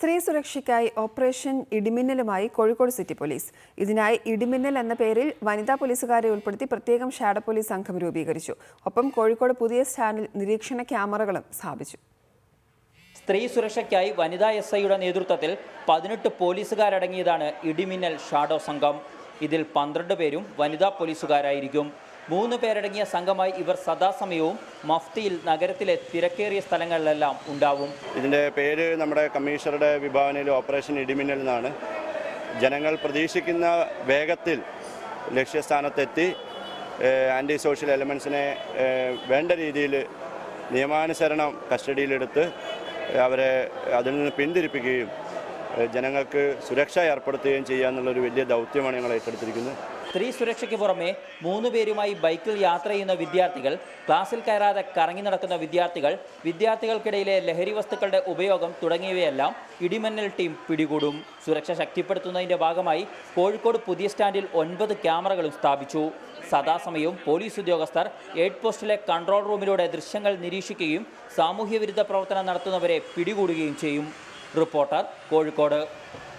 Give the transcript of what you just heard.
സ്ത്രീ സുരക്ഷയ്ക്കായി operation ഇടിമിന്നലുമായി Kozhikode city police. ഇതിനായി ഇടിമിന്നൽ എന്ന പേരിൽ വനിതാ പോലീസുകാരെ ഉൾപ്പെടുത്തി പ്രത്യേകം ഷാഡോ പോലീസ് സംഘം രൂപീകരിച്ചു. ഒപ്പം കോഴിക്കോട് പുതിയ സ്റ്റാൻഡിൽ നിരീക്ഷണ ക്യാമറകളും സ്ഥാപിച്ചു. സ്ത്രീ സുരക്ഷയ്ക്കായി വനിതാ SIയുടെ നേതൃത്വത്തിൽ 18 പോലീസുകാരടങ്ങിയതാണ് ഇടിമിന്നൽ ഷാഡോ സംഘം. ഇതിൽ 12 പേരും വനിതാ പോലീസുകാരായിരിക്കും. 3 പേരടങ്ങിയ സംഘമായി ഇവർ സദാസമയവും മഫ്തിയിൽ നഗരത്തിലെ തിരക്കേറിയ സ്ഥലങ്ങളിലെല്ലാം ഉണ്ടാവും. ഇതിൻ്റെ പേര് നമ്മുടെ കമ്മീഷണറുടെ വിഭാവനയിൽ ഓപ്പറേഷൻ ഇടിമിന്നൽ എന്നാണ്. ജനങ്ങൾ പ്രതീക്ഷിക്കുന്ന വേഗത്തിൽ ലക്ഷ്യസ്ഥാനത്തെത്തി ആൻറ്റി സോഷ്യൽ എലമെൻസിനെ വേണ്ട രീതിയിൽ നിയമാനുസരണം കസ്റ്റഡിയിലെടുത്ത് അവരെ അതിൽ നിന്ന് പിന്തിരിപ്പിക്കുകയും ജനങ്ങൾക്ക് സുരക്ഷ ഏർപ്പെടുത്തുകയും ചെയ്യുക എന്നുള്ളൊരു വലിയ ദൗത്യമാണ് ഞങ്ങൾ ഏറ്റെടുത്തിരിക്കുന്നത്. സ്ത്രീ സുരക്ഷയ്ക്ക് പുറമെ 3 പേരുമായി ബൈക്കിൽ യാത്ര ചെയ്യുന്ന വിദ്യാർത്ഥികൾ, ക്ലാസ്സിൽ കയറാതെ കറങ്ങി നടക്കുന്ന വിദ്യാർത്ഥികൾക്കിടയിലെ ലഹരി വസ്തുക്കളുടെ ഉപയോഗം തുടങ്ങിയവയെല്ലാം ഇടിമിന്നൽ ടീം പിടികൂടും. സുരക്ഷ ശക്തിപ്പെടുത്തുന്നതിൻ്റെ ഭാഗമായി കോഴിക്കോട് പുതിയ സ്റ്റാൻഡിൽ 9 ക്യാമറകളും സ്ഥാപിച്ചു. സദാസമയവും പോലീസ് ഉദ്യോഗസ്ഥർ എയ്ഡ് പോസ്റ്റിലെ കൺട്രോൾ റൂമിലൂടെ ദൃശ്യങ്ങൾ നിരീക്ഷിക്കുകയും സാമൂഹ്യവിരുദ്ധ പ്രവർത്തനം നടത്തുന്നവരെ പിടികൂടുകയും ചെയ്യും. റിപ്പോർട്ടർ, കോഴിക്കോട്.